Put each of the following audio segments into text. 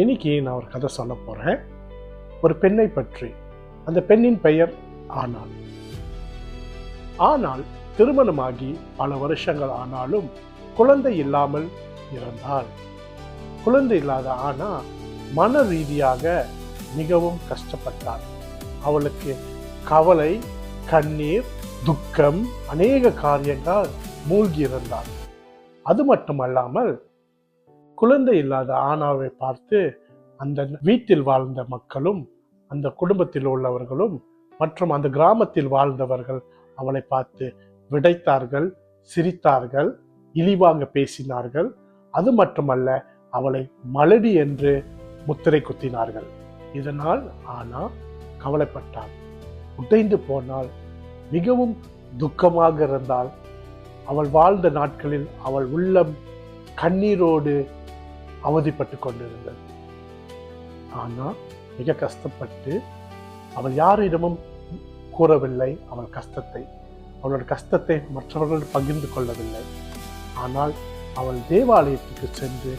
இன்னைக்கு நான் ஒரு கதை சொல்ல போறேன். ஒரு பெண்ணை பற்றி. அந்த பெண்ணின் பெயர் ஆனாள். ஆனால் திருமணமாகி பல வருஷங்கள் ஆனாலும் குழந்தை இல்லாமல் இருந்தாள். குழந்தை இல்லாத ஆனா மன ரீதியாக மிகவும் கஷ்டப்பட்டாள். அவளுக்கு கவலை, கண்ணீர், துக்கம், அநேக காரியங்கள் மூழ்கி இருந்தாள். அது மட்டுமல்லாமல் குழந்தை இல்லாத ஆனாவை பார்த்து அந்த வீட்டில் வாழ்ந்த மக்களும், அந்த குடும்பத்தில் உள்ளவர்களும் மற்றும் அந்த கிராமத்தில் வாழ்ந்தவர்கள் அவளை பார்த்து விடைத்தார்கள், சிரித்தார்கள், இழிவாக பேசினார்கள். அது மட்டுமல்ல, அவளை மலடி என்று முத்திரை குத்தினார்கள். இதனால் ஆனா கவலைப்பட்டாள், உடைந்து போனாள், மிகவும் துக்கமாக இருந்தாள். அவள் வாழ்ந்த நாட்களில் அவள் உள்ளம் கண்ணீரோடு அவதிப்பட்டு கொண்டிருந்தது. ஆனா மிக கஷ்டப்பட்டு அவள் யாரிடமும் கூறவில்லை. அவளோட கஷ்டத்தை மற்றவர்கள் பகிர்ந்து கொள்ளவில்லை. ஆனால் அவள் தேவாலயத்துக்கு சென்று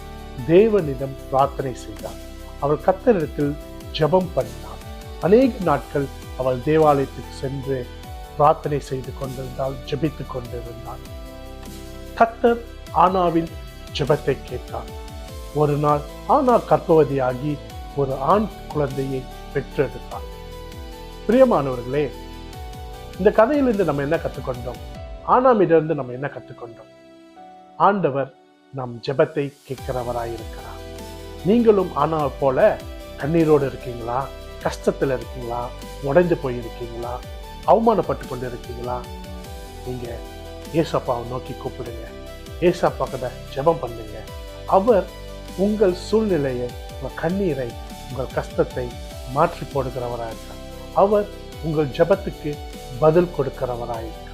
தேவனிடம் பிரார்த்தனை செய்தாள். அவள் கர்த்தரிடத்தில் ஜெபம் பண்ணினாள். அநேக நாட்கள் அவள் தேவாலயத்துக்கு சென்று பிரார்த்தனை செய்து கொண்டிருந்தாள், ஜெபித்துக் கொண்டிருந்தாள். கர்த்தர் ஆனாவின் ஜெபத்தை கேட்டார். ஒரு நாள் ஆனா கர்ப்பவதியாகி ஒரு ஆண் குழந்தையை பெற்றெடுத்தாள். பிரியமானவர்களே, இந்த கதையிலிருந்து நம்ம என்ன கற்றுக்கொண்டோம்? ஆனாமிடமிருந்து நம்ம என்ன கற்றுக்கொண்டோம்? ஆண்டவர் நம் ஜெபத்தை கேட்கிறவராயிருக்கிறார். நீங்களும் ஆனாவை போல கண்ணீரோடு இருக்கீங்களா? கஷ்டத்தில் இருக்கீங்களா? உடைந்து போயிருக்கீங்களா? அவமானப்பட்டு கொண்டு இருக்கீங்களா? நீங்க ஏசப்பாவை நோக்கி கூப்பிடுங்க. ஏசப்பா கிட்ட ஜெபம் பண்ணுங்க. அவர் உங்கள் சூழ்நிலையை, உங்கள் கண்ணீரை, உங்கள் கஷ்டத்தை மாற்றி போடுகிறவராயிருக்கார். அவர் உங்கள் ஜெபத்துக்கு பதில் கொடுக்கிறவராயிருக்கார்.